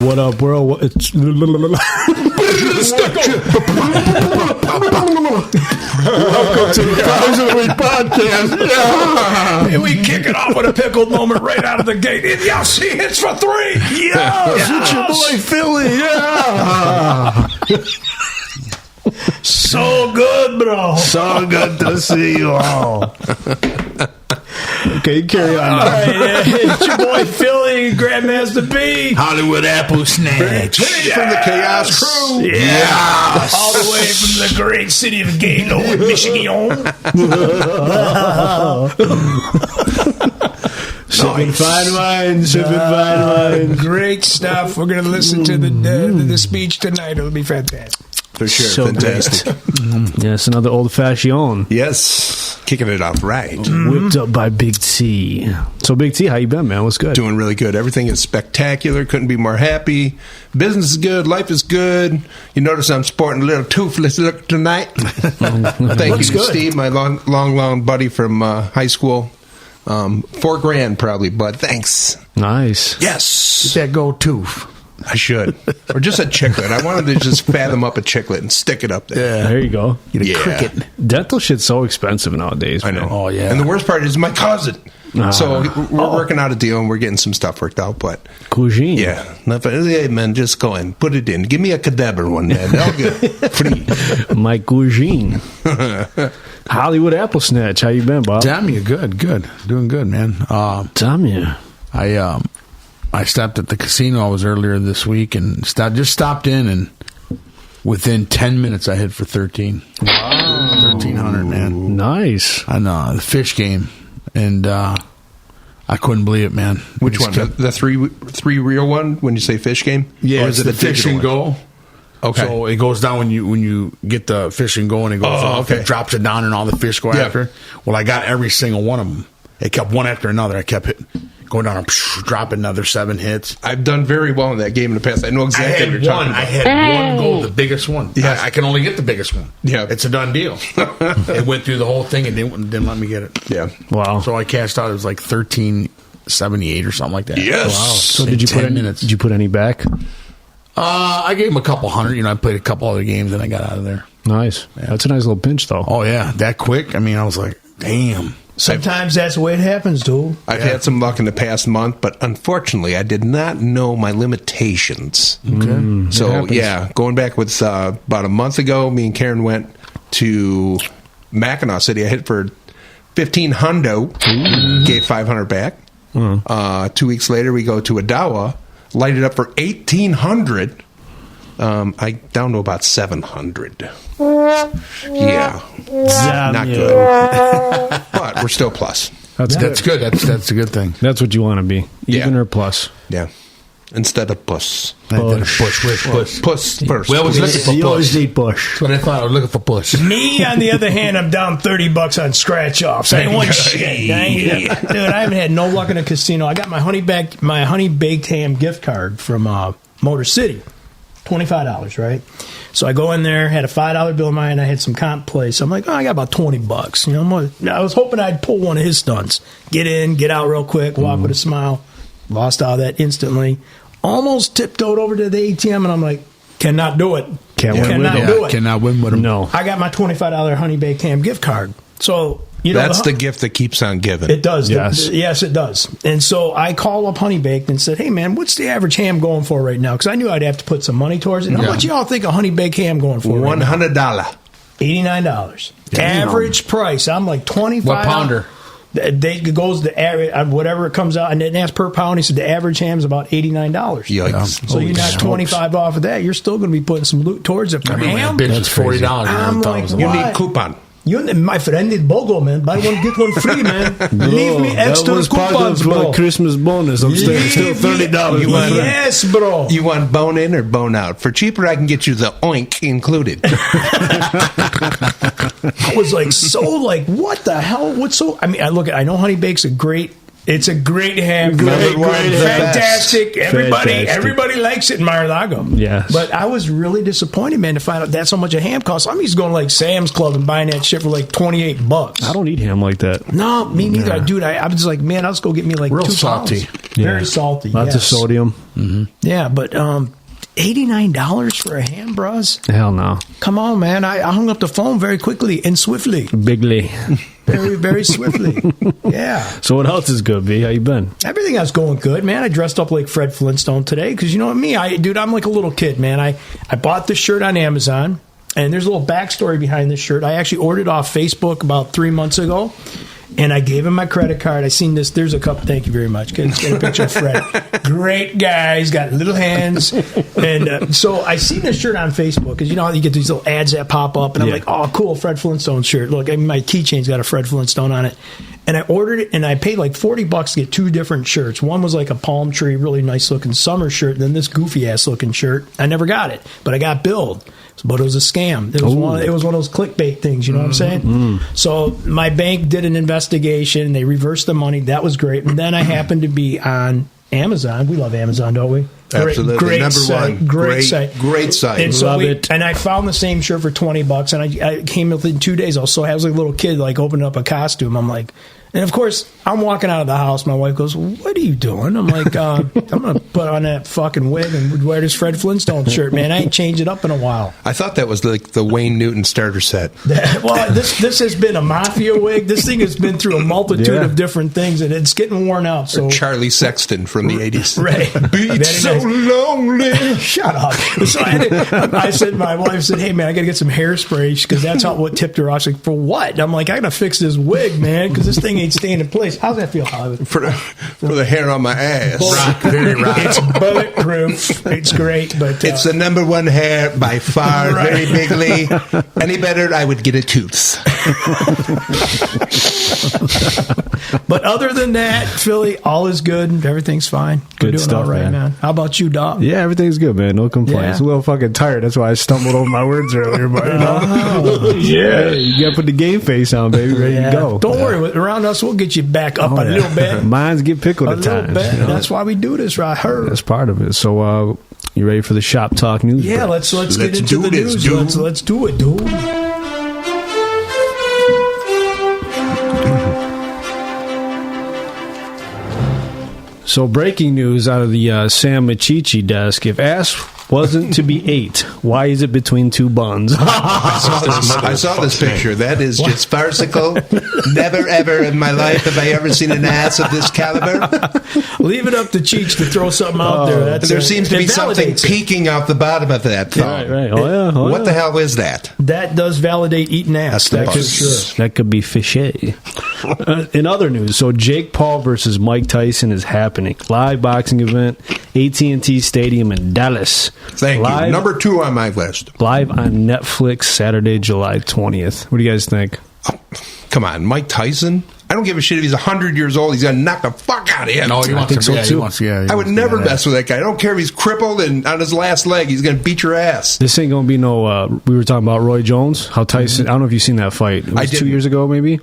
What up, world? It's Welcome to the Fries of the Week podcast. Yeah. And we kick it off with a pickled moment right out of the gate. And yes, he hits for 3. Yes, It's your boy Philly. Yeah. So good, bro. So good to see you all. okay. Carry on. All right, it's your boy Philly, Grandmaster B. Hollywood Apple Snatch. From the Chaos Crew. Yeah. All the way from the great city of Gaylord, Michigan. Sipping fine wine. Sipping fine wine. Great stuff. We're going to listen to the speech tonight. It'll be fantastic. For sure. So Fantastic. Yes, another old fashioned. Yes. Kicking it off right. Whipped up by Big T. So, Big T, how you been, man? What's good? Doing really good. Everything is spectacular. Couldn't be more happy. Business is good. Life is good. You notice I'm sporting a little toothless look tonight. Thank you to Steve, my long buddy from high school. $4,000 probably, but thanks. Nice. Yes. That go tooth. I should. Or just a chiclet. I wanted to just fathom up a chiclet and stick it up there. There you go. Get a Yeah. cricket. Dental shit's so expensive nowadays. I know. man. Oh, yeah. And the worst part is my cousin. So we're working out a deal and we're getting some stuff worked out. But Cuisine. yeah, hey man, just go and put it in. Give me a cadaver one, man. I'll get free. My cuisine. Hollywood Apple Snatch. How you been, Bob? Damn you, good. Doing good, man. Damn you. I stopped at the casino. I was earlier this week and stopped in, and within 10 minutes I hit for 13. Wow. 1,300, man. Nice. On the fish game, and I couldn't believe it, man. Which one? The three reel one? When you say fish game? Yeah, Or is it's it the fish and digital one? go. Okay. So it goes down when you get the fish and go, and it goes off. okay. It drops it down, and all the fish go Yeah. after it. Well, I got every single one of them. It kept one after another. I kept going down and dropping another 7 hits. I've done very well in that game in the past. I know exactly what you're talking about. I had one goal, the biggest one. Yes. I can only get the biggest one. Yeah. It's a done deal. It went through the whole thing and didn't let me get it. Yeah. Wow. So I cashed out. It was like $13.78 or something like that. Yes. Wow. So In did you 10 put any, minutes? Did you put any back? I gave him a couple hundred. I played a couple other games and I got out of there. Nice. That's a nice little pinch, though. Oh yeah, that quick. I mean, I was like, damn. Sometimes that's the way it happens, dude. I've had some luck in the past month, but unfortunately, I did not know my limitations. Okay. So, yeah, going back with about a month ago, me and Karen went to Mackinac City. I hit for 15 hundo, gave 500 back. 2 weeks later, we go to Adawa, lighted up for 1,800. I down to about 700. Yeah, not good. But we're still plus. That's Good. That's a good thing. That's what you want to be. Even Yeah. or plus. Yeah, instead of puss. Push. Puss first. We always looking for You always push. need push. That's what I thought. I was looking for push. Me, on the other hand, I'm down $30 on scratch offs. I ain't won shit. Dude, I haven't had no luck in a casino. I got my honey baked ham gift card from Motor City, $25, right? So I go in there, had a $5 bill in my hand. I had some comp play, so I'm like, I got about $20. I was hoping I'd pull one of his stunts, get in, get out real quick, walk with a smile. Lost all that instantly. Almost tiptoed over to the ATM, and I'm like, cannot do it. Cannot do it. Cannot win with him. No. I got my $25 honey baked ham gift card. So, That's the gift that keeps on giving. It does. Yes. Yes, it does. And so I call up Honey Baked and said, hey, man, what's the average ham going for right now? Because I knew I'd have to put some money towards it. How much y'all think a Honey Baked ham going for right now? $100. $89. Average price. I'm like 25. What pounder? It goes to average, whatever it comes out, and then that's per pound. He said the average ham is about $89. Yikes. So you knock 25 off of that, you're still going to be putting some loot towards it for ham. Bitch, it's $40. I'm like, You what? need coupon. My friend is BOGO, man. Buy one, get one free, man. Leave me that extra was part coupons, of bro. Christmas bonus. I'm still $30. You want- Yes, bro. You want bone in or bone out? For cheaper, I can get you the oink included. I was like, what the hell? I know Honey Bake's a great It's a great ham. Great, fantastic. Fantastic. Everybody likes it in Mar-a-Lago. Yes. But I was really disappointed, man, to find out that's how much a ham costs. I'm used to going to like Sam's Club and buying that shit for like $28. I don't eat ham like that. No, me neither, dude. I was like, man, I'll just go get me like Real 2 salty. pounds. Very salty. Lots of yes. sodium. Yeah, but $89 for a ham, bros. Hell no. Come on, man. I hung up the phone very quickly and swiftly. Bigly. Very, very swiftly. Yeah. So what else is good, B? How you been? Everything else going good, man. I dressed up like Fred Flintstone today because you know what me, I'm like a little kid, man. I bought this shirt on Amazon, and there's a little backstory behind this shirt. I actually ordered off Facebook about 3 months ago, and I gave him my credit card. I seen this. There's a couple. Thank you very much. Get a picture of Fred. Great guy. He's got little hands. And so I seen this shirt on Facebook because you know how you get these little ads that pop up, and I'm like, oh, cool, Fred Flintstone shirt. Look, I mean, my keychain's got a Fred Flintstone on it. And I ordered it, and I paid like $40 to get 2 different shirts. One was like a palm tree, really nice looking summer shirt, and then this goofy ass looking shirt. I never got it, but I got billed. But it was a scam. It was one of those clickbait things. You know what I'm saying? So my bank did an investigation. They reversed the money. That was great. And then I happened to be on Amazon. We love Amazon, don't we? Absolutely. Great Number site. one. Great site. Great site. And so Love it. And I found the same shirt for $20, and I came within 2 days. I was like a little kid, like opening up a costume. I'm like, and of course, I'm walking out of the house. My wife goes, "What are you doing?" I'm like, "I'm gonna put on that fucking wig and wear this Fred Flintstone shirt, man. I ain't changed it up in a while." I thought that was like the Wayne Newton starter set. Well, this has been a mafia wig. This thing has been through a multitude of different things, and it's getting worn out. So Charlie Sexton from the 80s. Right. Beats so lonely. Shut up. So I said, my wife said, "Hey, man, I got to get some hairspray," because that's what tipped her off. She's like, "For what?" And I'm like, "I got to fix this wig, man, because this thing ain't staying in place." How's that feel, Hollywood? For the hair on my ass. It's bulletproof. It's great, but It's the number one hair by far, very bigly. Any better, I would get a tooth. But other than that, Philly, all is good. Everything's fine. We're Good doing stuff, all right, man. How about you, Doc? Yeah, everything's good, man. No complaints. Yeah. A little fucking tired. That's why I stumbled over my words earlier. But you know, yeah, you got to put the game face on, baby. Ready to go. Don't worry. Around us, we'll get you back up a little bit. Minds get pickled A at little times. bit. You know? That's why we do this, right? That's part of it. So, you ready for the shop talk news? Yeah, break? let's get into do the this, news. dude. Let's do it, dude. So, breaking news out of the Sam Machichi desk: if ass wasn't to be ate, why is it between 2 buns? I saw this picture. That is just farcical. Never, ever in my life have I ever seen an ass of this caliber. Leave it up to Cheech to throw something out there. There seems to be something peeking out the bottom of that thong. Right. Oh yeah. What the hell is that? That does validate eating ass. That's the That's buzz. for sure. That could be fishy. In other news, so Jake Paul versus Mike Tyson is happening. Live boxing event, AT&T Stadium in Dallas. Thank live, you. Number 2 on my list. Live on Netflix, Saturday, July 20th. What do you guys think? Come on, Mike Tyson? I don't give a shit if he's 100 years old. He's going to knock the fuck out of him. No, he wants think to, so, yeah, too. he wants, yeah, he I wants would to never do mess with that guy. I don't care if he's crippled and on his last leg. He's going to beat your ass. This ain't going to be no... we were talking about Roy Jones, how Tyson... I don't know if you've seen that fight. It was I 2 didn't. years ago, maybe.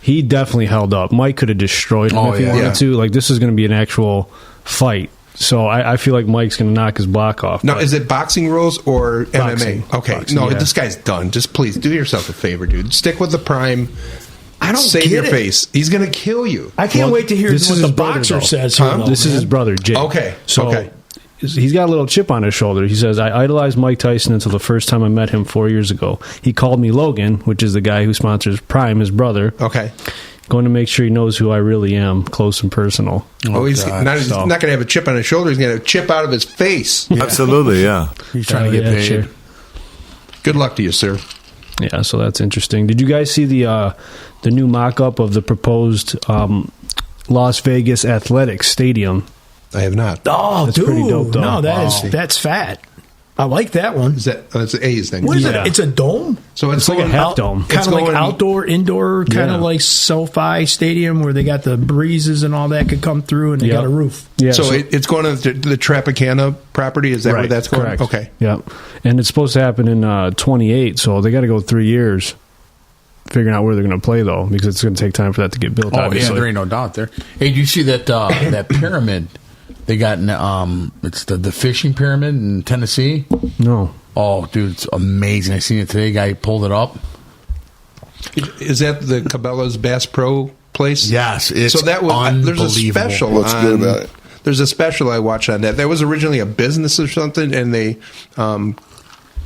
He definitely held up. Mike could have destroyed him if he wanted yeah. to. Like, this is going to be an actual fight. So I feel like Mike's going to knock his block off. Now, but- is it boxing rules or Boxing. MMA? Okay. Boxing, no, yeah. this guy's done. Just please do yourself a favor, dude. Stick with the prime. I don't Save get your it. face. He's going to kill you. I can't Well, wait to hear this what is the his brother, boxer though. says. Huh? Here, though, This is man. his brother, Jake. Okay, So okay. he's got a little chip on his shoulder. He says, I idolized Mike Tyson until the first time I met him 4 years ago. He called me Logan, which is the guy who sponsors Prime, his brother. Okay. Going to make sure he knows who I really am, close and personal. He's God. not going to have a chip on his shoulder. He's going to have a chip out of his face. Absolutely, yeah. He's trying to get paid. Sure. Good luck to you, sir. Yeah, so that's interesting. Did you guys see the new mock-up of the proposed Las Vegas Athletics Stadium? I have not. Oh, That's dude. pretty dope, though. No, that's fat. I like that one. Is that's A's thing? What is Yeah. it? It's a dome? So It's like a half dome. Kind It's of like going- outdoor, indoor, kind Yeah. of like SoFi Stadium where they got the breezes and all that could come through and they Yeah. got a roof. Yeah, So it's going to the Tropicana property. Is that where that's going? correct. Okay. Yeah, and it's supposed to happen in 28, so they got to go 3 years. figuring out where they're going to play though, because it's going to take time for that to get built. Oh obviously. yeah, there ain't no doubt there. Hey, do you see that that pyramid they got? It's the fishing pyramid in Tennessee. No. Oh, dude, it's amazing. I seen it today. Guy pulled it up. Is that the Cabela's Bass Pro place? Yes, it's so that was there's a unbelievable. special. What's good about it? There's a special I watched on that. That was originally a business or something, and they,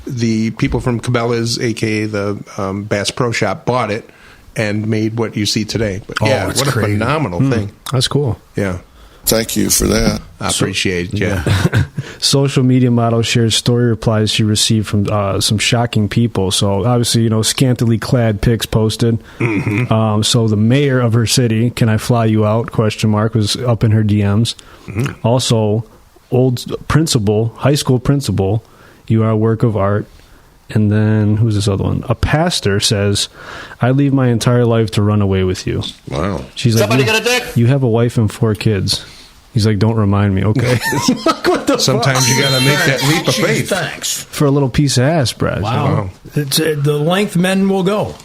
the people from Cabela's, aka the Bass Pro Shop, bought it and made what you see today. But yeah, it's what a crazy. phenomenal thing! That's cool. Yeah, Thank you for that. I appreciate it. Yeah. Social media model shares story replies she received from some shocking people. So obviously, scantily clad pics posted. Mm-hmm. So the mayor of her city, "Can I fly you out?" ? Was up in her DMs. Mm-hmm. Also, high school principal, "You are a work of art." And then who's this other one? A pastor says, "I leave my entire life to run away with you." Wow. She's Somebody like, got a dick? "You have a wife and 4 kids." He's like, "Don't remind me, okay?" Sometimes you got to make that leap of faith. Thanks. For a little piece of ass, Brad. Wow. It's the length men will go.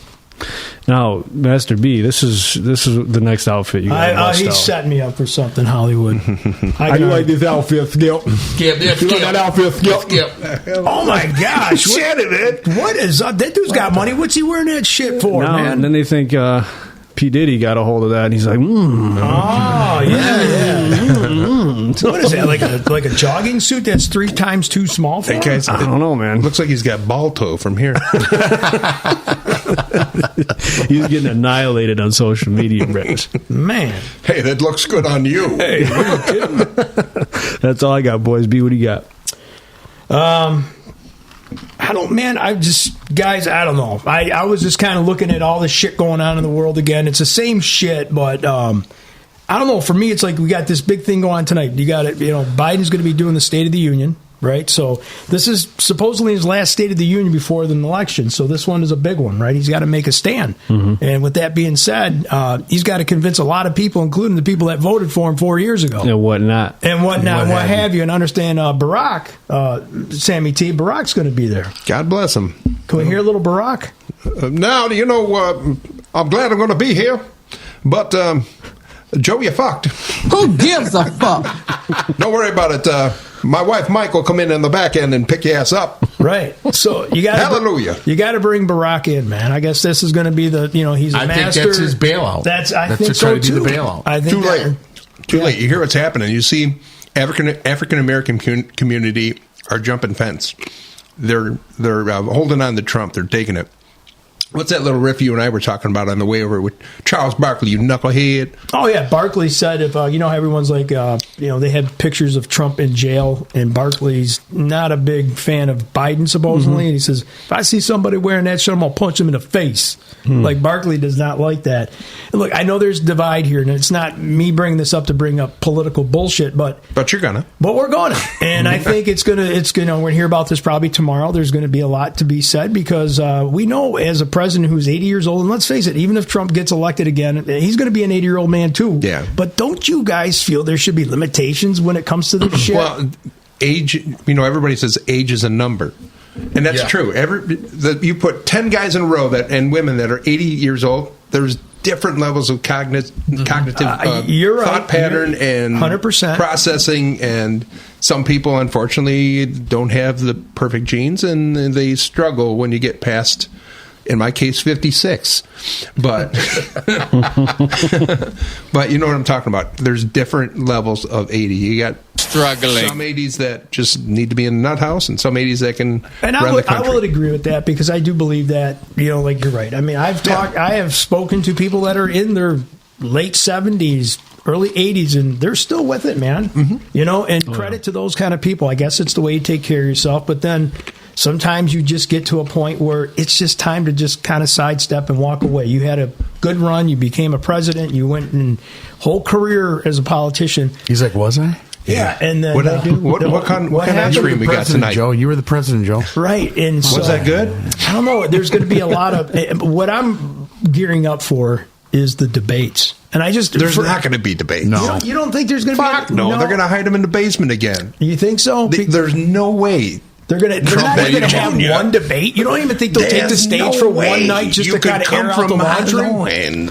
Now, Master B, this is the next outfit you got. He's setting me up for something, Hollywood. How you like this outfit, Skip? Skip. outfit, Skip? Oh my gosh! What is up? That dude's got money. What's he wearing that shit for, Now, man? and then they think P. Diddy got a hold of that, and he's like, Oh yeah. What is that? Like a jogging suit that's 3 times too small for Hey, him? guys, I don't know, man. looks like he's got ball toe from here. He's getting annihilated on social media, Brett. Man. Hey, that looks good on you. Hey, That's all I got, boys. B, what do you got? I don't know. I was just kind of looking at all the shit going on in the world again. It's the same shit, but I don't know. For me, it's like we got this big thing going on tonight. You got it. Biden's going to be doing the State of the Union, right? So this is supposedly his last State of the Union before the election. So this one is a big one, right? He's got to make a stand. Mm-hmm. And with that being said, he's got to convince a lot of people, including the people that voted for him 4 years ago. And whatnot. And whatnot, what have you. And understand Barack, Sammy T, Barack's going to be there. God bless him. Can we hear a little Barack? Now, I'm glad I'm going to be here, but Joe, you fucked. Who gives a fuck? Don't worry about it. My wife Mike will come in the back end and pick your ass up. Right. So you got Hallelujah. You got to bring Barack in, man. I guess this is going to be he's a I master. think that's his bailout. I think to so try to too. do the bailout. I think Too late. You hear what's happening. You see African American community are jumping fence. They're holding on to Trump. They're taking it. What's that little riff you and I were talking about on the way over with Charles Barkley, you knucklehead? Oh, yeah. Barkley said if, everyone's like, they had pictures of Trump in jail, and Barkley's not a big fan of Biden, supposedly. And he says, if I see somebody wearing that shirt, I'm going to punch him in the face. Like, Barkley does not like that. And look, I know there's a divide here, and it's not me bringing this up to bring up political bullshit, but you're gonna. But we're going to. And I think it's going to, we're going to hear about this probably tomorrow. There's going to be a lot to be said because we know as a president who's 80 years old, and let's face it, even if Trump gets elected again, he's going to be an 80-year-old man too. Yeah. But don't you guys feel there should be limitations when it comes to this shit? Well, age, everybody says age is a number. And that's true. You put 10 guys in a row and women that are 80 years old, there's different levels of cognitive you're thought right. pattern and 100%. processing. And some people, unfortunately, don't have the perfect genes, and they struggle when you get past, in my case, 56. But but you know what I'm talking about. There's different levels of 80. You got Struggling. some 80s that just need to be in a nut house, and some 80s that can And run the I country. will agree with that because I do believe that, like you're right. I mean, I have spoken to people that are in their late 70s, early 80s, and they're still with it, man. Mm-hmm. And credit to those kind of people. I guess it's the way you take care of yourself. But then sometimes you just get to a point where it's just time to just kind of sidestep and walk away. You had a good run. You became a president. You went and whole career as a politician. He's like, was I? Yeah. And then What kind of ice happened? cream we got President tonight? Joe, you were the president, Joe. Right. And so, Was that good? I don't know. There's going to be a lot of what I'm gearing up for is the debates. And There's not going to be debates. No. You don't think there's going to be? No, they're going to hide him in the basement again. You think so? There's no way They're not ain't going to have coming yet. one debate. You don't even think they'll take the stage for one night just to kind of air out the laundry?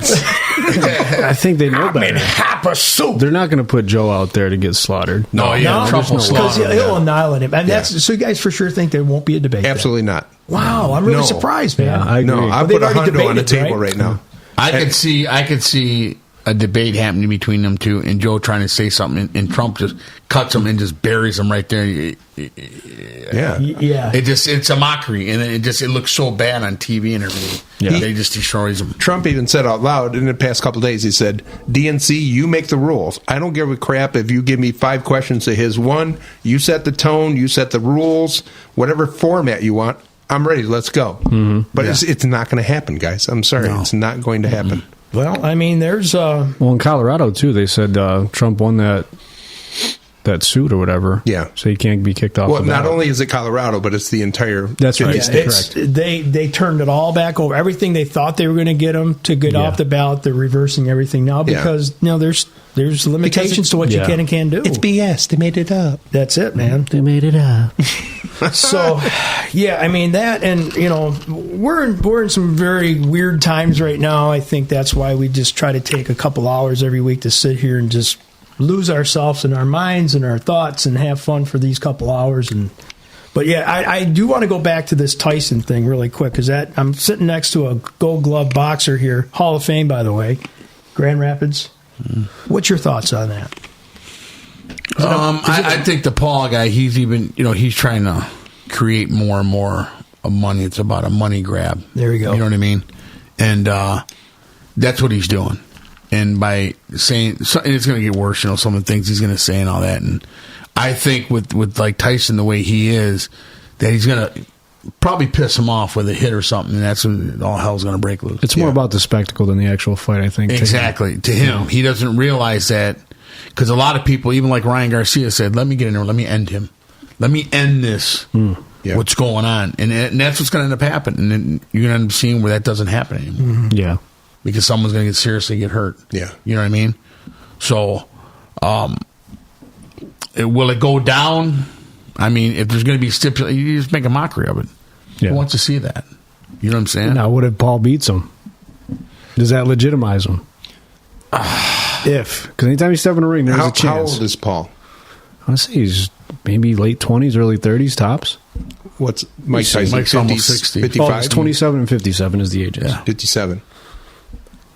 I think they know better. Half a soup. They're not going to put Joe out there to get slaughtered. No, yeah, Trump will because slaughter him. he'll annihilate him. And that's so. You guys for sure think there won't be a debate. Absolutely not. Wow, I'm really No. surprised, man. Yeah, I agree. No, I But put they've already $100 on the debated, table right? right now. I could see a debate happening between them two, and Joe trying to say something, and Trump just cuts him and just buries him right there. Yeah. Yeah. It's a mockery, and it looks so bad on TV and everything. Yeah. They just destroys him. Trump even said out loud in the past couple of days, he said, DNC, you make the rules. I don't give a crap if you give me 5 questions to his one. You set the tone, you set the rules, whatever format you want. I'm ready. Let's go. Mm-hmm. But it's not going to happen, guys. I'm sorry. No. It's not going to happen. Well, I mean, there's Well, in Colorado too, they said Trump won that suit or whatever. Yeah. So he can't be kicked off. Well, the not ballot. only is it Colorado, but it's the entire. That's right. Yeah, it's, they turned it all back over. Everything they thought they were going to get him to get Yeah. off the ballot, they're reversing everything now because there's limitations to what you can and can't do. It's BS. They made it up. That's it, man. They made it up. So, yeah, I mean that, and we're in some very weird times right now. I think that's why we just try to take a couple hours every week to sit here and just lose ourselves in our minds and our thoughts and have fun for these couple hours. But yeah, I do want to go back to this Tyson thing really quick because I'm sitting next to a Gold Glove boxer here, Hall of Fame, by the way, Grand Rapids. What's your thoughts on that? I think the Paul guy, he's trying to create more and more of money. It's about a money grab. There you go. You know what I mean? And that's what he's doing. And by saying, and it's going to get worse, some of the things he's going to say and all that. And I think with like Tyson the way he is, that he's going to probably piss him off with a hit or something, and that's when all hell's going to break loose. It's more about the spectacle than the actual fight, I think. Exactly. To him, he doesn't realize that, because a lot of people, even like Ryan Garcia said, let me get in there, let me end him. Let me end this, what's going on. And that's what's going to end up happening. And then you're going to end up seeing where that doesn't happen anymore. Mm-hmm. Yeah. Because someone's going to seriously get hurt. Yeah. You know what I mean? So, will it go down? I mean, if there's going to be stipulation, you just make a mockery of it. Yeah. Who wants to see that? You know what I'm saying? Now, what if Paul beats him? Does that legitimize him? Because anytime you step in the ring, there's a chance. How old is Paul? I want to say he's maybe late 20s, early 30s tops. What's Mike Tyson? Mike's almost 60. 55? Oh, it's 27 and 57 is the ages. Yeah. 57.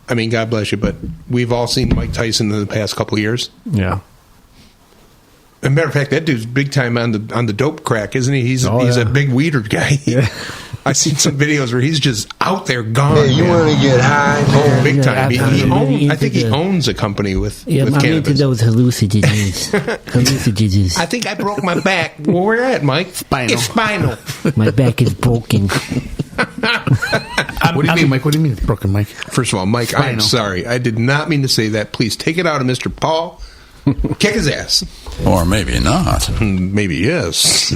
I mean, God bless you, but we've all seen Mike Tyson in the past couple of years. Yeah. As a matter of fact, that dude's big time on the dope crack, isn't he? He's a big weeder guy. Yeah. I've seen some videos where he's just out there gone. Hey, you want to get high? Oh, big time. Yeah, I think he owns a company with I'm into cannabis. those hallucinogens. hallucinogens. I think I broke my back. Well, where at, Mike? Spinal. It's spinal. My back is broken. What do you mean, Mike? What do you mean it's broken, Mike? First of all, Mike, I'm Spinal. sorry. I did not mean to say that. Please take it out of Mr. Paul. Kick his ass. Or maybe not. Maybe yes.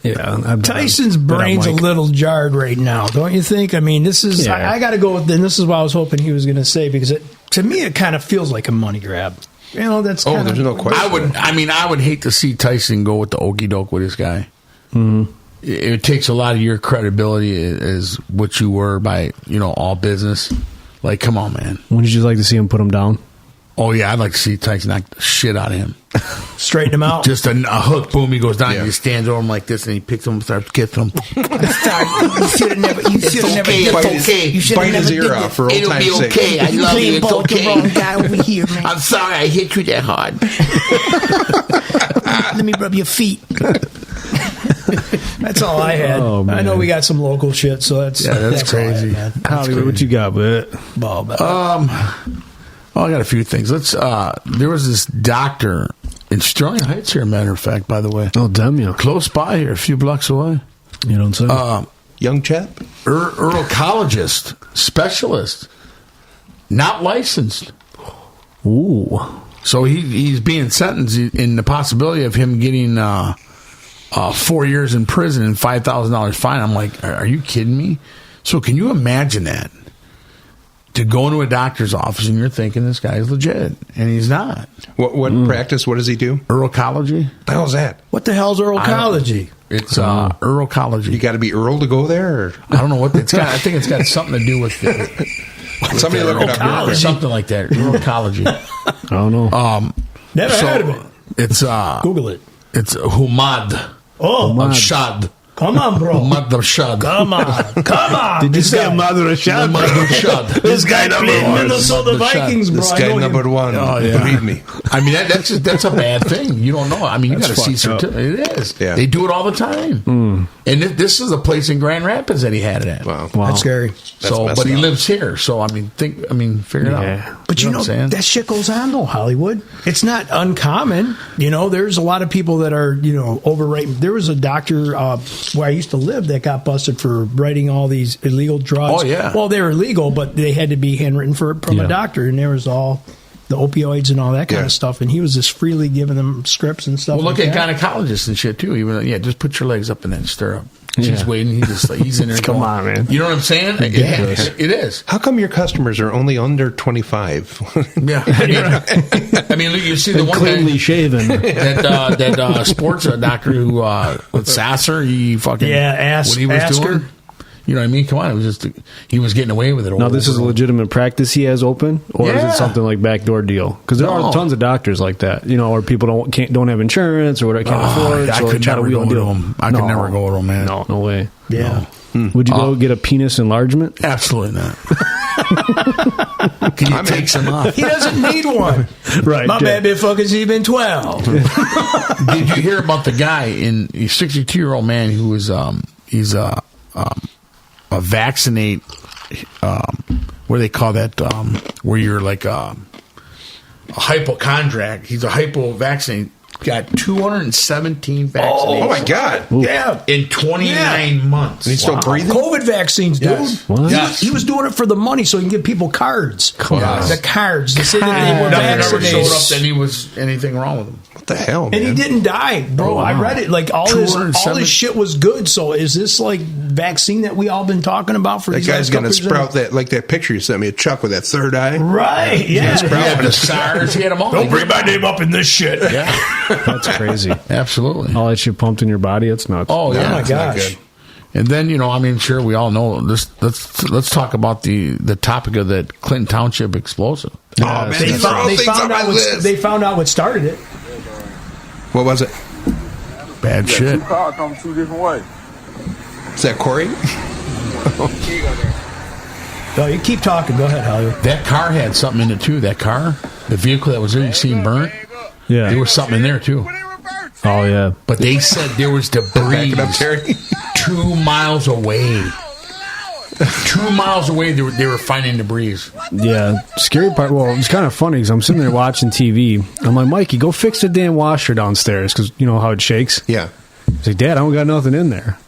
Yeah. Tyson's brain's a little jarred right now, don't you think? I mean, this is Yeah. I got to go with, and this is what I was hoping he was going to say, because to me it kind of feels like a money grab. That's Oh, kinda, there's no question. I would hate to see Tyson go with the okey doke with this guy. Mm-hmm. It takes a lot of your credibility as what you were by all business. Like, come on, man. When did you like to see him put him down? Oh yeah, I'd like to see Tyson knock the shit out of him. straighten him out. Just a hook, boom, he goes down. Yeah. He stands over him like this, and he picks him and starts kissing him. You should have never. You should have never. Bite his ear off for old time's sake. I love you. It's okay. The wrong guy over here, man. I'm sorry I hit you that hard. Let me rub your feet. That's all I had. Oh, man. I know we got some local shit, so that's that's all I had, crazy. man. Hollywood, what you got, but I got a few things. There was this doctor in Sterling Heights here, matter of fact, by the way. oh damn you! Close by here, a few blocks away. You don't say. Young chap? Urologist, specialist, not licensed. Ooh, So he's being sentenced in the possibility of him getting 4 years in prison and $5,000 fine. I'm like, are you kidding me? So can you imagine that? to go into a doctor's office and you're thinking this guy's legit, and he's not. What practice? What does he do? Urology? What the hell's that? What the hell's urology? It's urology. You got to be Earl to go there? Or? I don't know what it's got. I think it's got something to do with Somebody look it up. something like that. Urology. I don't know. Never heard of it. It's Google it. It's Humad. Oh, Shad. come on, bro. Humad Shad. Come on. Did you This say guy- a mother of shot? Shad. This guy played Minnesota Vikings, bro. This I guy know him. number one. Oh, yeah. Believe me. I mean, that's a bad thing. You don't know. I mean, you got to see fucked up. It is. Yeah. They do it all the time. And this is a place in Grand Rapids that he had it at. Wow. That's scary. So, messed but he up. lives here. So, I mean, figure it Yeah. out. But you know, what I'm saying? that shit goes on though, Hollywood. It's not uncommon. You know, there's a lot of people that are, overwriting. There was a doctor where I used to live that got busted for writing all these illegal drugs. Oh, yeah. Well, they were illegal, but they had to be handwritten from Yeah. a doctor, and there was all the opioids and all that kind Yeah. of stuff. And he was just freely giving them scripts and stuff. Well, look like at that. gynecologists and shit too. Even just put your legs up in that stirrup. She's Yeah. waiting. He's in there. Come going, on, man. You know what I'm saying? Ridiculous. It is. How come your customers are only under 25? Yeah. I mean, look, you see the And one cleanly guy shaven. that sports doctor who with Sasser, he fucking Yeah, what he was Asker. doing. You know what I mean? Come on, it was just he was getting away with it. Now, this is a legitimate practice he has open, or is Yeah. it something like backdoor deal? Because there No. are tons of doctors like that, or people don't have insurance or can't afford. I so they could try to never wheel go a deal. to him. I could never go to him, man. No way. Yeah. Would you go get a penis enlargement? Absolutely not. Can you take some off? He doesn't need one. Right. My yeah. bad been fucking he been 12. Did you hear about the guy in a 62-year-old man who was he's a vaccinate what do they call that where you're like a hypochondriac. He's a hypo-vaccinate. Got 217 vaccinations. Oh my God. Yeah. In 29 months. And he's still breathing? COVID vaccines, dude. Yes. What? Yes. He was doing it for the money so he can give people cards. Yes. The cards. To say that they were Nothing ever showed up vaccinated. that he was anything wrong with him. What the hell, man? And he didn't die, bro. I read it. Like all 207 this shit was good. So is this like vaccine that we all been talking about for That these guy's last going to couple years? sprout that, like that picture you sent me, a Chuck with that third eye. Right. Yeah. He had the SARS. He had them all. Don't bring my name up in this shit. Yeah. That's crazy. Absolutely. All that shit pumped in your body. That's nuts. Oh yeah. Oh my It's not gosh. good. And then I mean, sure, we all know this. Let's talk about the topic of that Clinton Township explosive. Oh, man, They these are all things on my list. they found out what started it. What was it? Bad shit. Car come 2 different ways. Is that Corey? No, you keep talking. Go ahead, Hollywood. That car had something in it too. That car, the vehicle that was there, you seen burnt. Yeah. There was something in there too. Oh, yeah. But they said there was debris Back it up, Terry. 2 miles away. 2 miles away, they were finding debris. Yeah. Scary part. Well, it's kind of funny because I'm sitting there watching TV. I'm like, Mikey, go fix the damn washer downstairs because you know how it shakes. Yeah. He's like, Dad, I don't got nothing in there.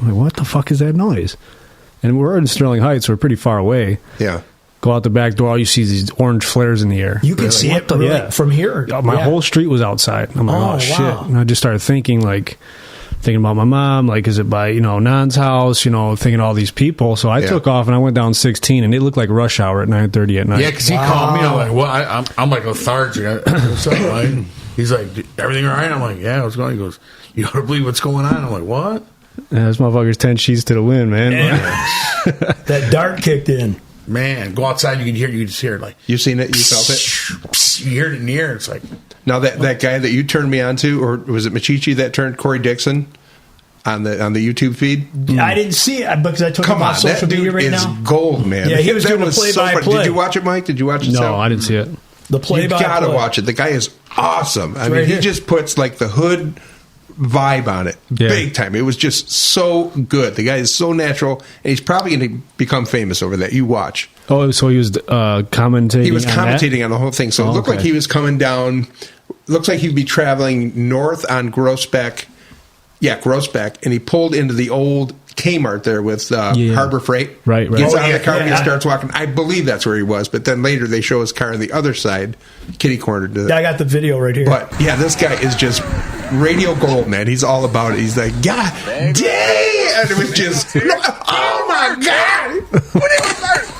I'm like, what the fuck is that noise? And we're in Sterling Heights. We're pretty far away. Yeah. Go out the back door. All you see is these orange flares in the air. You can see it really from here. My Yeah. whole street was outside. I'm like, Oh, oh, shit. wow. And I just started thinking about my mom. Like, is it by, Nan's house? Thinking all these people. So I Yeah. took off and I went down 16 and it looked like rush hour at 9:30 at night. Yeah, because he called me. I'm like, well, I'm like lethargic. What's up, right? He's like, everything all right? I'm like, yeah, what's going on? He goes, you don't believe what's going on? I'm like, what? Yeah, this motherfucker's 10 sheets to the wind, man. That dart kicked in. Man, go outside, you can just hear it like, You seen it? You felt it? you hear it in the air. It's like, Now that guy that you turned me on to, or was it Machichi that turned Corey Dixon on the YouTube feed? I didn't see it because I took Come him on, off social that media dude right is now. gold, man. Yeah, he was That doing a so play-by-play. funny. Did you watch it, Mike? Did you watch it? No, Sal? I didn't see it. The You play-by-play. gotta watch it. The guy is awesome. I mean, right he here. just puts like the hood vibe on it, Yeah. big time. It was just so good. The guy is so natural, and he's probably going to become famous over that. You watch. Oh, so he was commentating. He was on that? commentating on the whole thing, so Oh, it looked okay. like he was coming down. Looks like he'd be traveling north on Groesbeck. Yeah, Groesbeck, and he pulled into the old Kmart there with Yeah. Harbor Freight. Right. Gets Oh, out yeah, of the car and yeah. he starts walking. I believe that's where he was, but then later they show his car on the other side, kitty cornered to Yeah, I got the video right here. But yeah, this guy is just radio gold, man. He's all about it. He's like, God damn! And it was just, oh my God! What is that?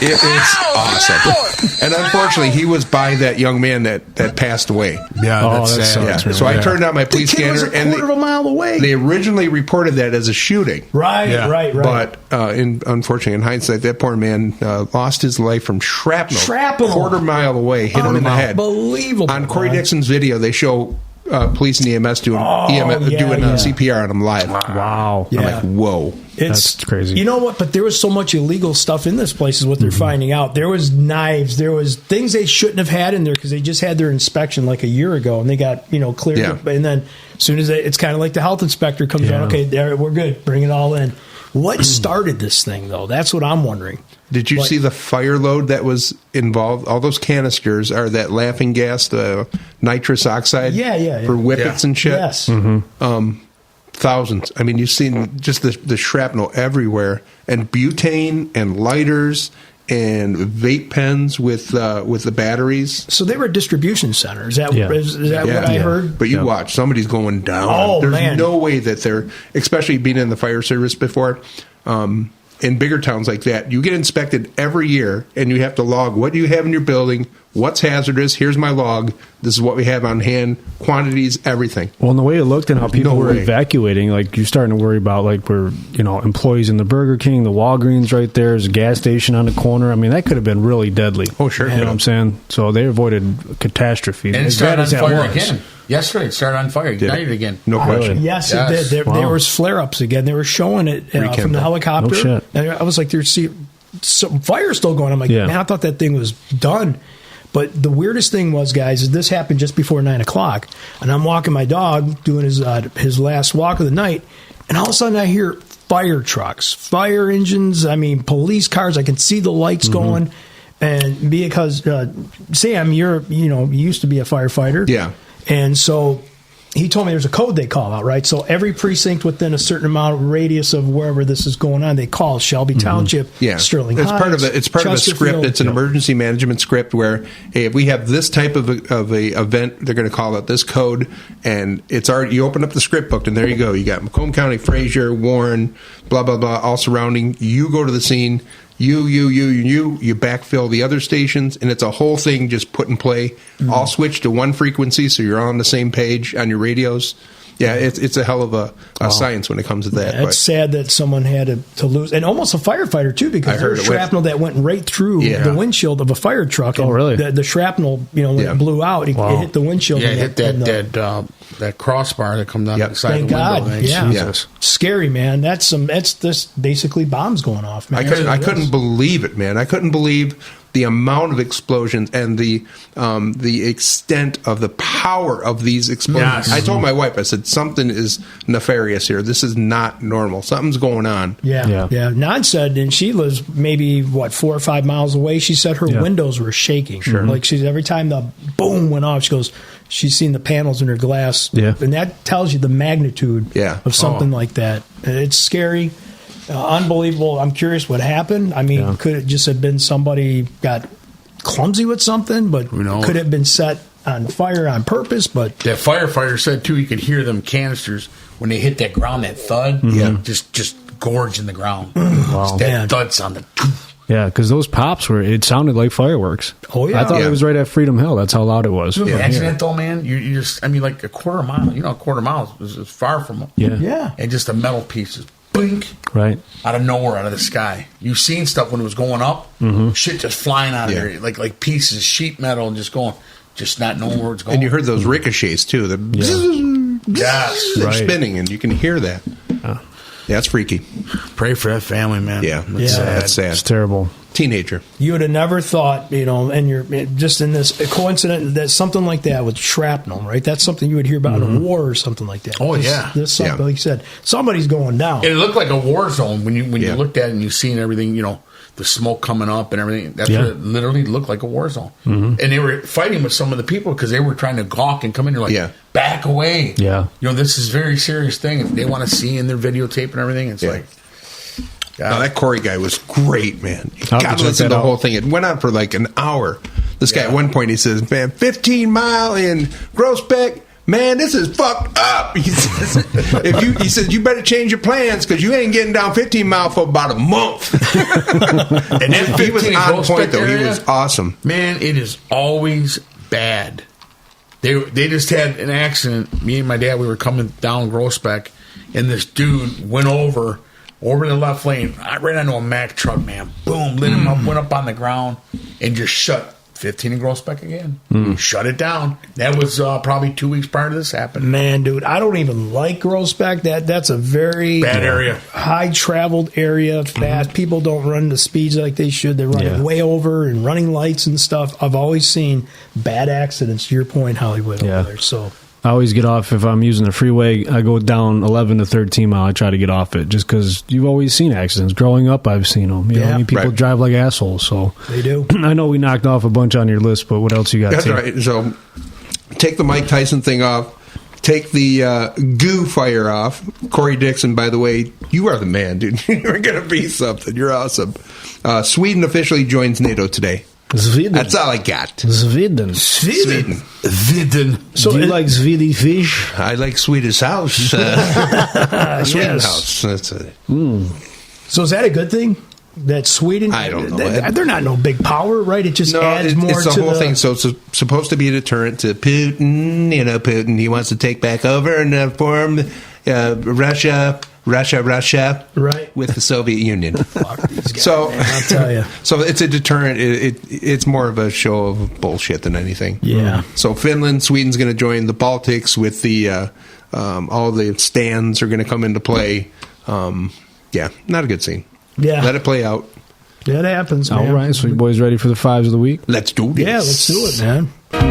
It is awesome. And unfortunately, he was by that young man that passed away. Yeah, Oh, that's that sad. sucks, Yeah. man. So I turned on my police The kid was scanner, a and quarter of a mile away. they originally reported that as a shooting. right, Yeah. right. But unfortunately, in hindsight, that poor man lost his life from shrapnel. Shrapnel. Quarter mile away, hit him in the head. Unbelievable. On Corey man. Dixon's video, they show police and EMS doing yeah. CPR on him live. Wow. Yeah. I'm like, whoa. It's That's crazy. You know what? But there was so much illegal stuff in this place is what they're finding out. There was knives. There was things they shouldn't have had in there because they just had their inspection like a year ago and they got, cleared. Yeah. up. And then as soon as it's kind of like the health inspector comes Yeah. out, okay, there, we're good. Bring it all in. What started this thing, though? That's what I'm wondering. Did you see the fire load that was involved? All those canisters are that laughing gas, the nitrous oxide Yeah. for whippets and shit. Yes. Thousands. I mean, you've seen just the shrapnel everywhere, and butane and lighters and vape pens with the batteries. So they were a distribution center. Is that, Yeah. is that what I heard? But you Yeah. watch, somebody's going down. Oh, There's man. no way that they're, especially being in the fire service before, in bigger towns like that, you get inspected every year and you have to log what do you have in your building, what's hazardous, here's my log, this is what we have on hand, quantities, everything. Well, and the way it looked and how people No were way. evacuating, like you're starting to worry about, like we're employees in the Burger King, the Walgreens right there, there's a gas station on the corner. I mean, that could have been really deadly. Oh, sure. You know what I'm saying? So they avoided catastrophe. And it As started bad on as that fire was. again. Yesterday, it started on fire, ignited again. No question. Yes, Yes. it did. There Wow. was flare-ups again. They were showing it from Rekindle. the helicopter. No shit. And I was like, there's some fire still going. I'm like, Yeah. man, I thought that thing was done. But the weirdest thing was, guys, is this happened just before 9 o'clock. And I'm walking my dog, doing his last walk of the night. And all of a sudden I hear fire trucks, fire engines, police cars. I can see the lights going. And because, Sam, you used to be a firefighter. Yeah. And so he told me there's a code they call out, right? So every precinct within a certain amount of radius of wherever this is going on, they call Shelby Township, Yeah, Sterling it's Heights. part of it's part of a script. Chesterfield. It's an emergency management script where, hey, if we have this type of a event, they're going to call out this code, and it's already. You open up the script book, and there you go. You got Macomb County, Fraser, Warren, blah blah blah, all surrounding. You go to the scene. You backfill the other stations, and it's a whole thing just put in play. All switch to one frequency, so you're on the same page on your radios. Yeah, it's a hell of a science when it comes to that. It's sad that someone had to lose, and almost a firefighter too, I because there heard was it went- shrapnel that went right through Yeah. the windshield of a fire truck. Oh, and really? The shrapnel, when Yeah. it blew out, it hit the windshield. Yeah, and it hit that crossbar that comes down Yep. the side Thank of the window. God. Yeah. Jesus. Scary, man. That's just basically bombs going off, man. I That's what it couldn't is. believe it, man. I couldn't believe the amount of explosions and the extent of the power of these explosions. Yes. I told my wife, I said, something is nefarious here. This is not normal. Something's going on. Yeah. Nan said, and she lives maybe 4 or 5 miles away. She said her Yeah. windows were shaking. Sure. Like she's every time the boom went off, she goes, she's seen the panels in her glass. Yeah. And that tells you the magnitude Yeah. of something like that. It's scary, unbelievable. I'm curious what happened. I mean, could it just have been somebody got clumsy with something? But Who knows? could it have been set on fire on purpose? But That firefighter said too, you could hear them canisters when they hit that ground, that thud. Yeah, just gorge in the ground. Wow. That Man. thud sounded. Yeah, because those pops it sounded like fireworks. Oh, yeah. I thought Yeah. it was right at Freedom Hill. That's how loud it was. Imagine that though, man. You just, like a quarter mile. A quarter mile is far from them. Yeah. yeah. And just a metal piece, just blink Right. out of nowhere, out of the sky. You've seen stuff when it was going up, shit just flying out of Yeah. there, like pieces of sheet metal, and just going, just not knowing where it's going. And you heard those ricochets, too. yes. They're Right. spinning, and you can hear that. Yeah, it's freaky. Pray for that family, man. Yeah, Yeah. that's sad. It's terrible. Teenager. You would have never thought, and you're just in this coincidence that something like that with shrapnel, right? That's something you would hear about in a war or something like that. Oh, yeah. This something, Yeah. like you said, somebody's going down. It looked like a war zone when you Yeah. looked at it and you seen everything, the smoke coming up and everything. That's Yeah. what it literally looked like, a war zone. And they were fighting with some of the people because they were trying to gawk and come in. They're like, Yeah. back away. Yeah. This is a very serious thing. And they want to see in their videotape and everything. It's Yeah. like, No, that Corey guy was great, man. You I'll have to got to check listen to that the out. whole thing. It went on for like an hour. This guy Yeah. at one point, he says, man, 15 mile in Groesbeck, man, this is fucked up. He says, you better change your plans because you ain't getting down 15 Mile for about a month. And that He was 15 on Groesbeck point, though. He area, was awesome. Man, it is always bad. They just had an accident. Me and my dad, we were coming down Groesbeck, and this dude went over in the left lane. I ran into a Mack truck, man. Boom, lit him up, went up on the ground, and just shut 15 in Groesbeck again. Shut it down. That was probably 2 weeks prior to this happening. Man, dude, I don't even like Groesbeck. That's a very Bad area. high traveled area. Fast people don't run the speeds like they should. They're running way over and running lights and stuff. I've always seen bad accidents. To your point, Hollywood over there. So I always get off if I'm using the freeway. I go down 11 to 13 mile. I try to get off it just because you've always seen accidents. Growing up, I've seen them. You know, I mean, people drive like assholes. So they do. I know we knocked off a bunch on your list, but what else you got? That's right. So take the Mike Tyson thing off. Take the goo fire off. Corey Dixon, by the way, you are the man, dude. You're going to be something. You're awesome. Sweden officially joins NATO today. Sweden. That's all I got. Sweden. Sweden. So do you like Swedish fish? I like Swedish house. Sweden house. That's it. So is that a good thing? That Sweden? I don't know. They're not no big power, right? It just adds more it's the to whole thing. So it's supposed to be a deterrent to Putin. You know, Putin. He wants to take back over and form Russia, right, with the Soviet Union. Fuck these guys, So man, I'll tell you. So it's a deterrent. It's more of a show of bullshit than anything. Yeah. So Finland, Sweden's going to join the Baltics with the all the stands are going to come into play. Yeah, not a good scene. Yeah. Let it play out. That happens, man. All right, so you boys ready for the fives of the week? Let's do this. Yeah, let's do it, man. Wait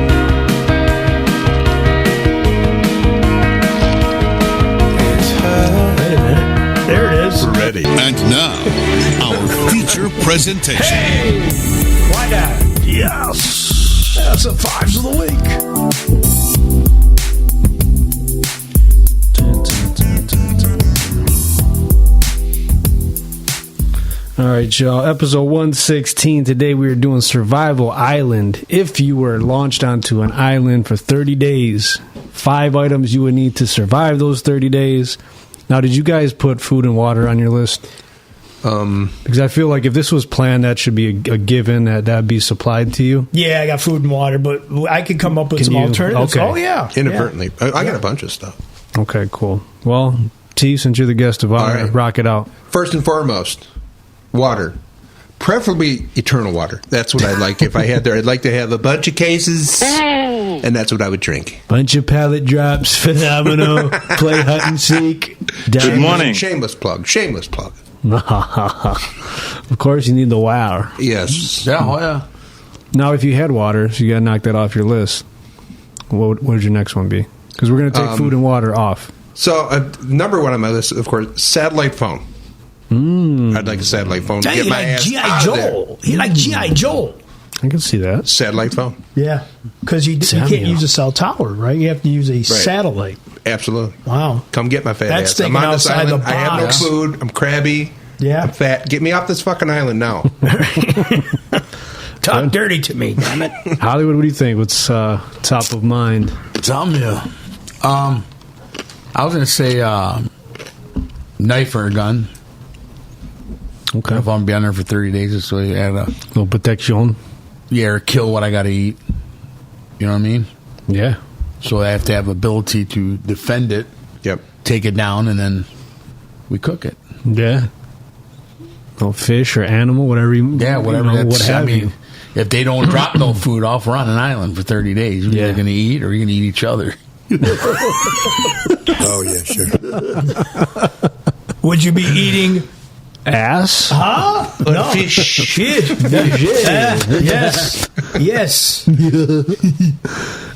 a minute. There it is. Ready. And now, our feature presentation. Hey! Why not? Yes! That's the fives of the week. All right, y'all. Episode 116. Today we are doing Survival Island. If you were launched onto an island for 30 days, 5 items you would need to survive those 30 days. Now, did you guys put food and water on your list? Because I feel like if this was planned, that should be a given, that'd be supplied to you. Yeah, I got food and water, but I could come up with some alternatives. Okay. Oh, yeah. Inadvertently. I got a bunch of stuff. Okay, cool. Well, T, since you're the guest of honor, right. rock it out. First and foremost, water. Preferably eternal water. That's what I'd like if I had there. I'd like to have a bunch of cases, and that's what I would drink. Bunch of pallet drops, phenomenal. Play hide and seek. Good morning. Shameless plug. Shameless plug. Of course, you need the water. Yes. Yeah, oh yeah. Now, if you had water, so you got to knock that off your list. What would your next one be? Because we're going to take food and water off. So, number one on my list, of course, satellite phone. I'd like a satellite phone to Hey, get you my like ass G.I. out of there. Joe. You like G.I. Joe. I can see that. Satellite phone. Yeah, because you can't Samuel. use a cell tower, right? You have to use a satellite. Absolutely. Wow. Come get my fat That's ass. thinking I'm on this outside the island. I have no box. food. I'm crabby. Yeah. I'm fat. Get me off this fucking island now. Talk dirty to me, damn it. Hollywood, what do you think? What's top of mind? Tell me. I was going to say knife or a gun. Okay. If I'm beyond there for 30 days, this way I have a little protection. Yeah, or kill what I got to eat. You know what I mean? Yeah. So I have to have ability to defend it. Yep. Take it down, and then we cook it. Yeah. No fish or animal, whatever you whatever. you know, what have you. If they don't drop no food off, we're on an island for 30 days. You're either going to eat or you're going to eat each other. Oh, yeah, sure. Would you be eating ass? Huh? No. Fish. Yes. Yes.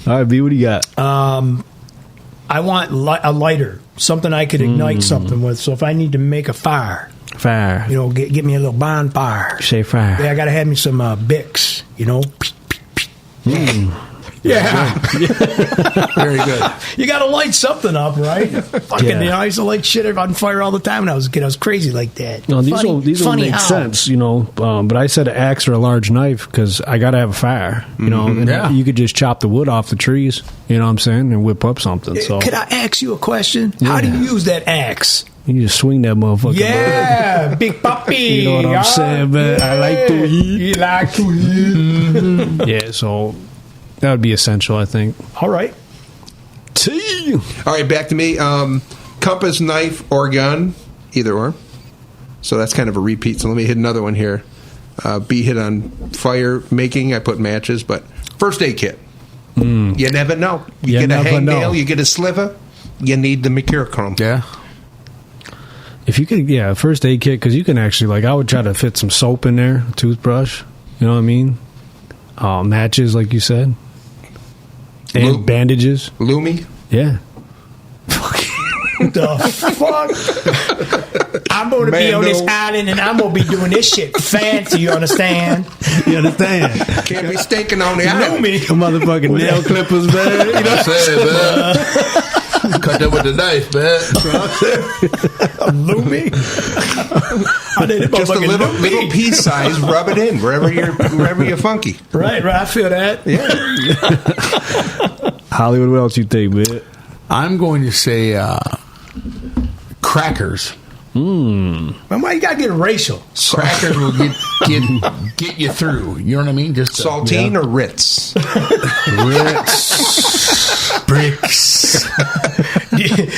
All right, B, what do you got? I want a lighter, something I could ignite something with. So if I need to make a fire, Fire. get me a little bonfire. Say fire. Yeah, I got to have me some Bix, Yeah. Very good. You got to light something up, right? Fucking, Yeah. you know, I used to light shit on fire all the time when I was a kid. I was crazy like that. No, these will funny make how. sense, you know. But I said an axe or a large knife because I got to have a fire, you know. And Yeah. you could just chop the wood off the trees, you know what I'm saying, and whip up something. So Could I ask you a question? How do you use that axe? you just swing that motherfucker. Yeah, big puppy. You know what I'm saying, man? I like to eat. You like to eat. Yeah, so that would be essential, I think. All right. Tea. All right, back to me. Compass, knife, or gun, either or. So that's kind of a repeat. So let me hit another one here. Be hit on fire making. I put matches, but first aid kit. You never know. You You get a never hangnail, know. you get a sliver. You need the mercurochrome. Yeah. If you could, first aid kit, because you can actually, like, I would try to fit some soap in there, a toothbrush, you know what I mean? Matches, like you said. And Lu- bandages. Lumi. Yeah. The fuck? I'm going to be Man, on this no. island and I'm going to be doing this shit fancy, you understand? You understand? Can't be stinking on the You know island. me. Motherfucking nail clippers, man. You know? Cut that with the knife, man. Lumi? I did it Just a motherfucking little Lumi. pea size. Rub it in wherever you're funky. Right, I feel that. Hollywood, what else you think, man? I'm going to say crackers. Man, why you got to get racial? Crackers will get you through. You know what I mean? Just Saltine or Ritz? bricks.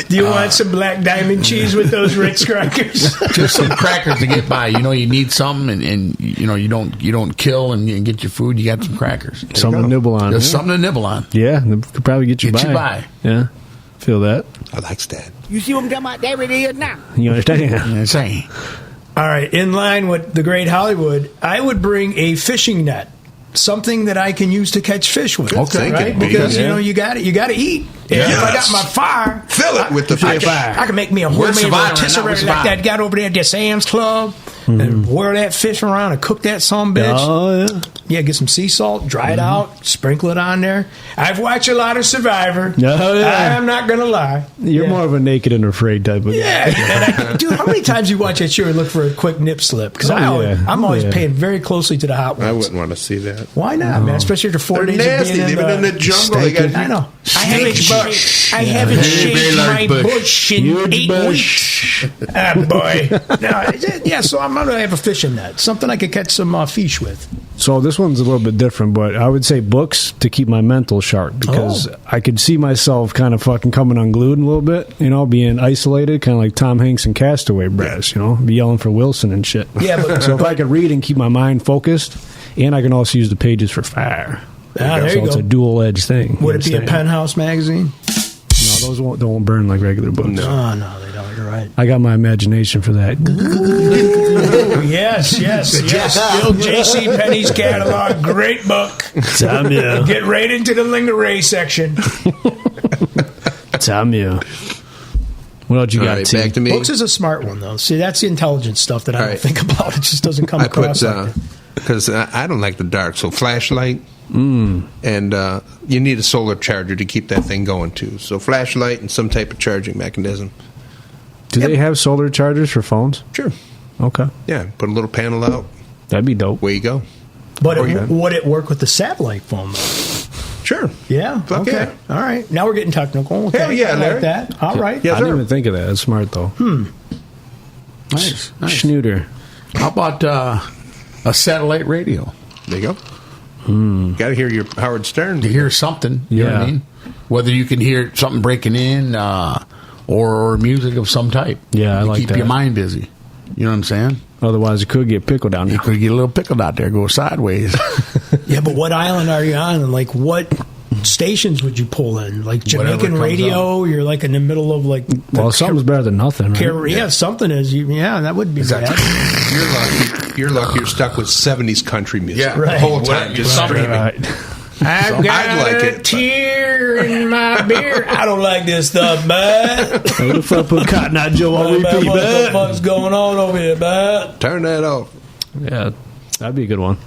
Do you want some black diamond cheese with those Ritz crackers? Just some crackers to get by. You know, you need something, and you know you don't kill and get your food. You got some crackers. Something to nibble on. Just something to nibble on. Yeah, that could probably get you Get by. you by. Yeah. Feel that. I like that. You see what I'm talking about? There it is now. You understand? You know what I'm saying? All right, in line with the great Hollywood, I would bring a fishing net. Something that I can use to catch fish with. Okay. Right? Good Because, thinking. you know, you got to eat. And if I got my fire, Fill it with the I fish. can make me a We're homemade surviving, rotisserie we're like surviving. that guy over there at the Sam's Club. And whirl that fish around and cook that son bitch. Oh, yeah. Yeah, get some sea salt, dry it out, sprinkle it on there. I've watched a lot of Survivor. Oh, yeah. I am not going to lie. You're Yeah. more of a naked and afraid type of guy. Yeah, dude, how many times you watch that show and look for a quick nip slip? Because I'm always Yeah. paying very closely to the hot ones. I wouldn't want to see that. Why not, man? Especially after 4 They're days nasty. of being Living in the jungle. They got I know. I haven't Very shaved large my bush. bush in Huge 8 bush. weeks. Ah, boy. No, yeah, so I'm going to have a fishing net. Something I could catch some fish with. So this one's a little bit different, but I would say books to keep my mental sharp because I could see myself kind of fucking coming unglued a little bit, you know, being isolated, kind of like Tom Hanks and Castaway Brass, you know, be yelling for Wilson and shit. Yeah, but- so if I could read and keep my mind focused, and I can also use the pages for fire. Ah, there so you it's go. a dual-edged thing. Would you it be a understand? Penthouse magazine? No, those won't burn like regular books. Oh, no, they don't. You're right. I got my imagination for that. Yes. Still J.C. Penney's catalog. Great book. Samuel. Get right into the lingerie section. Samuel. What else you All got, right, T? back to me. Books is a smart one, though. See, that's the intelligent stuff that I don't right. think about. It just doesn't come I put across like that. because I don't like the dark. So flashlight, and you need a solar charger to keep that thing going too. So flashlight and some type of charging mechanism. Do they have solar chargers for phones? Sure. Okay. Yeah, put a little panel out. That'd be dope. Way you go. But Or you- would it work with the satellite phone, though? Sure. Yeah. Fuck okay. yeah. All right. Now we're getting technical. Okay. Hell yeah, I like Larry. that. All right. Yeah, I didn't sir. even think of that. That's smart, though. Nice. Schnooter. How about a satellite radio? There you go. Got to hear your Howard Stern. To hear something, you know what I Yeah. mean? Whether you can hear something breaking in or music of some type. Yeah, I to like keep that. your mind busy. You know what I'm saying? Otherwise, it could get pickled down You here. could get a little pickled out there, go sideways. Yeah, but what island are you on? And like, what stations would you pull in? Like Whatever Jamaican comes radio? You're like in the middle of like. the Well, something's better than nothing, right? Yeah, something is. Yeah, that would be bad. You're lucky. You're stuck with 70s country music Yeah, the right. whole time. Right. Just Right. screaming. Right. I've got I'd like a it. tear in my beer. I don't like this stuff, bud. Who the fuck put Cotton Eye Joe on What repeat, the man? fuck's going on over here, bud? Turn that off. Yeah, that'd be a good one.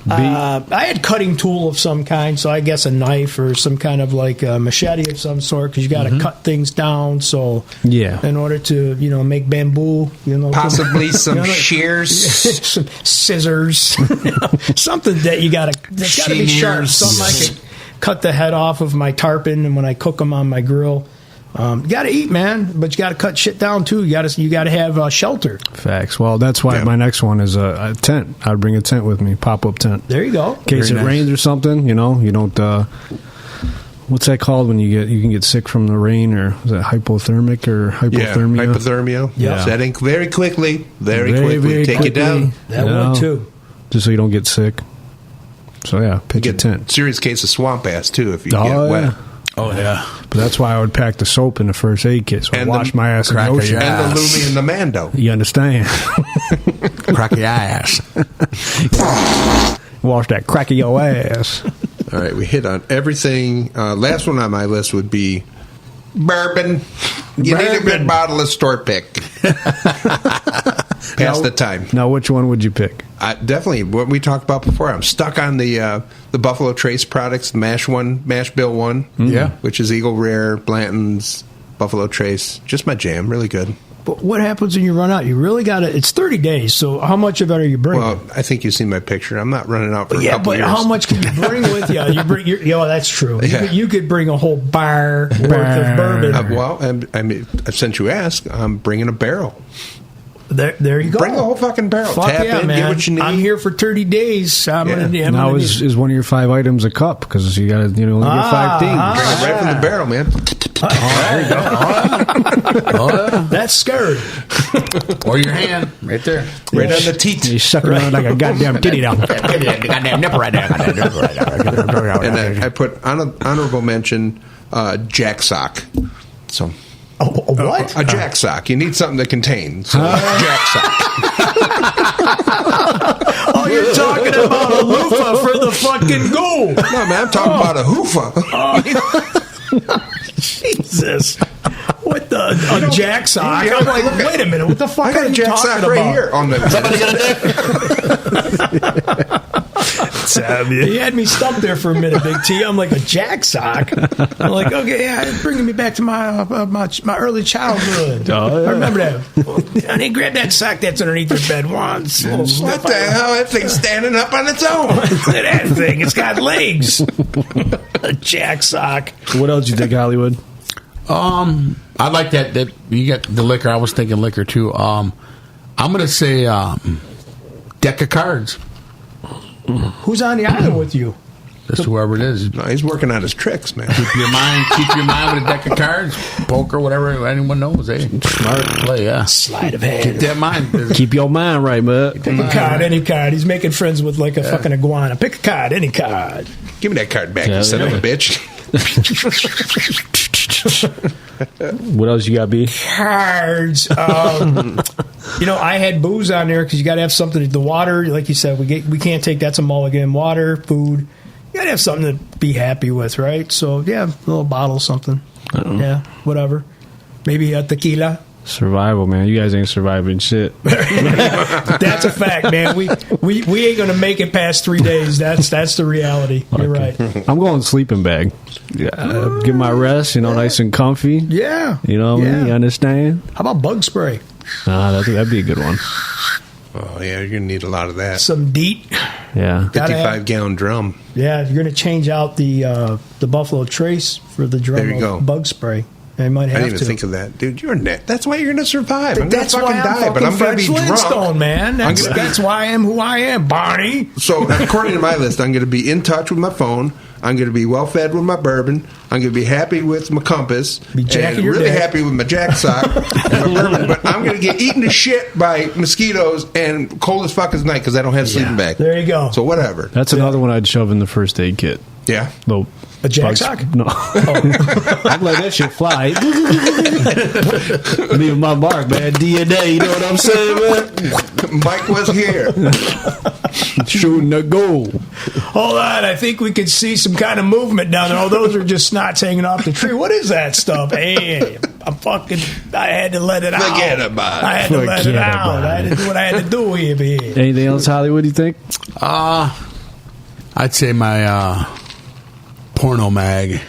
I had cutting tool of some kind, so I guess a knife or some kind of like a machete of some sort, because you got to cut things down. So Yeah. in order to make bamboo, Possibly some shears. some scissors, something that that's got to be sharp. Something I could cut the head off of my tarpon, and when I cook them on my grill. You got to eat, man, but you got to cut shit down too. You got to have shelter. Facts. Well, that's why my next one is a tent. I'd bring a tent with me, pop-up tent. There you go. In case it rains or something, you don't. What's that called when you can get sick from the rain, or is it hypothermic or hypothermia? Yeah, hypothermia. Yeah. Setting very quickly. Very quickly. Take it down. That one too. Just so you don't get sick. So yeah, pitch a tent. Serious case of swamp ass too if you get wet. Oh yeah, but that's why I would pack the soap in the first aid kit. So I wash my ass in the crack of ocean. your And the ass. Lumi and the Mando. You understand? Crack your ass. Wash that crack of your ass. All right, we hit on everything. Last one on my list would be bourbon. You need a good bottle of store pick. Pass the time. Now, which one would you pick? Definitely what we talked about before. I'm stuck on the Buffalo Trace products, the Mash Bill one. Yeah. Which is Eagle Rare, Blanton's, Buffalo Trace. Just my jam. Really good. But what happens when you run out? You really got to. It's 30 days. So how much of it are you bringing? Well, I think you've seen my picture. I'm not running out for a couple but years. how much can you bring with you? That's true. Yeah. You could bring a whole bar worth of bourbon. Since you ask, I'm bringing a barrel. There you go. Bring the whole fucking barrel. Fuck Tap yeah, in, man. get what you need. I'm here for 30 days. Now is one of your 5 items a cup? Because you got to only get 5 things. Right from the barrel, man. There you go. That's scary. Or your hand, right there. Right on the teat. You suck around like a goddamn titty down. Goddamn nipple right there. And I put honorable mention jack sock. So What? a jack sock. You need something that contains jack sock. Oh, you're talking about a loofah for the fucking goal. No, man, I'm talking about a hoofa. Jesus. What the a jack sock? I'm like, wait a minute, what the fuck I got are a you jack talking sock about? right here on the. You had me stumped there for a minute, Big T. I'm like, a jack sock? I'm like, okay, yeah, it's bringing me back to my early childhood. Oh, yeah. I remember that. Honey, grab that sock that's underneath your bed once. What the hell? That thing's standing up on its own. That thing, it's got legs. A jack sock. What else do you think, Hollywood? I like that you got the liquor. I was thinking liquor too. I'm gonna say deck of cards. Who's on the island with you? Just whoever it is. No, he's working on his tricks, man. Keep your mind with a deck of cards, poker, whatever anyone knows. Smart play, yeah. Sleight of hand. Keep that mind. Keep your mind right, bud. Pick a card, any card. He's making friends with like a fucking iguana. Pick a card, any card. Give me that card back, you son of a bitch. What else you got, B? Cards. I had booze on there because you got to have something. The water, like you said, we can't take that's a mulligan. Water, food. You got to have something to be happy with, right? So yeah, a little bottle, something. Yeah, whatever. Maybe a tequila. Survival, man. You guys ain't surviving shit. That's a fact, man. We ain't gonna make it past 3 days. That's the reality. You're right. I'm going sleeping bag. Get my rest, nice and comfy. Yeah. You know what I mean? You understand? How about bug spray? That'd be a good one. Oh, yeah, you're going to need a lot of that. Some DEET. Yeah. 55-gallon drum. Yeah, you're gonna change out the Buffalo Trace for the drum There you go. of bug spray. I might have I didn't even to. think of that. Dude, you're net. That's why you're going to survive. I'm going to That's fucking why I'm die, but I'm going to be drunk. Flintstone, man. That's why I am who I am, Barney. So, according to my list, I'm going to be in touch with my phone. I'm going to be well fed with my bourbon. I'm going to be happy with my compass. Be jacking and your really dick. happy with my jack sock and my bourbon. But I'm going to get eaten to shit by mosquitoes and cold as fuck as night because I don't have a sleeping bag. There you go. So whatever. That's another one I'd shove in the first aid kit. Yeah. Little A jack bugs- sock? No. I'd let that shit fly. Leave my mark, man. DNA, you know what I'm saying, man? Mike was here. Shooting the goal. Hold on, I think we could see some kind of movement down there. Oh, those are just snots hanging off the tree. What is that stuff? Hey, I had to let it out. Forget about it. I had to let it Forget out. about I had to do what I had to do here, man. Anything else, Hollywood, you think? I'd say my porno mag.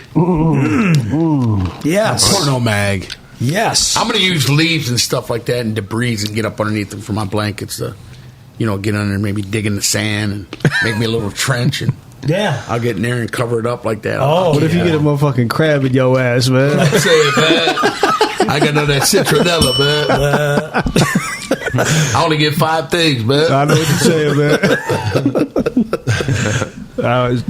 Yes. Porno mag. Yes. I'm going to use leaves and stuff like that and debris and get up underneath them for my blankets to, get under and maybe dig in the sand and make me a little trench, and Yeah. I'll get in there and cover it up like that. Oh, What if you get a motherfucking crab in your ass, man? I say it, man. I got none of that citronella, man. I only get 5 things, man. I know what you're saying, man.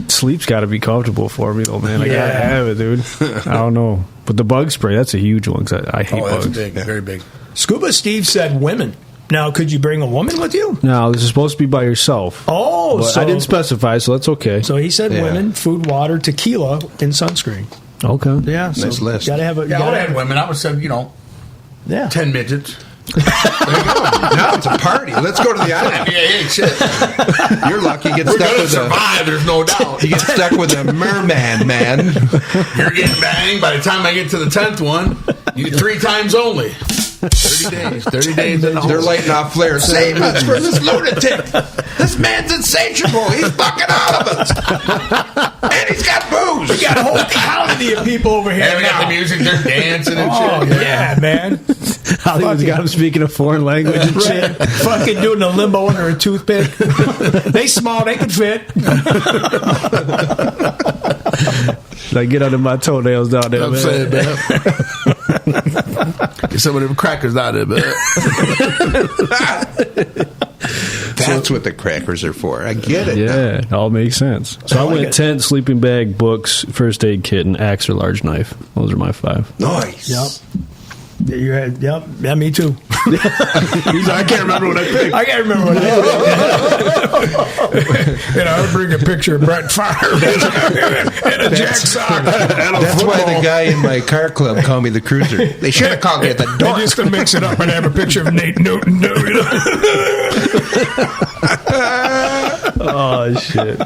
Sleep's got to be comfortable for me, though, man. I Yeah. gotta have it, dude. I don't know, but the bug spray, that's a huge one, 'cause I hate Oh, that's bugs. big, very big. Scuba Steve said women. Now, could you bring a woman with you? No, this is supposed to be by yourself. Oh, But so I didn't specify, so that's okay. So he said women, food, water, tequila, and sunscreen. Okay. Yeah, so Nice list. Gotta have a. Yeah, I gotta would have have had women. I would have said, Yeah. 10 midgets. There you go. Now it's a party. Let's go to the island. Yeah, shit. You're lucky you get We're stuck going to with survive, there's no doubt. You get stuck with a merman, man. You're getting banged. By the time I get to the 10th one, you 3 times only. 30 days. 30 days in the They're hole. lighting off flares. Save us from this lunatic. This man's insatiable. He's fucking all of us. And he's got booze. We got a whole colony of people over here. And we got now. the music. They're dancing and Oh, shit. yeah, man. Hollywood's got him speaking a foreign language and shit. Right. Fucking doing a limbo under a toothpick. They small, they can fit. Like, get under my toenails down there, I'm man. saying, man. Get some of them crackers out of there, man. That's what the crackers are for. I get it. Yeah, it all makes sense. So I like went it. tent, sleeping bag, books, first aid kit, and axe or large knife. Those are my 5. Nice. Yep. You had, yep. Yeah, me too. I can't remember what I picked. I can't remember what I did. I would bring a picture of Brett Favre and a jack sock. That's why the guy in my car club called me the cruiser. They should have called me at the door. And just to mix it up and have a picture of Nate Newton. Oh, shit.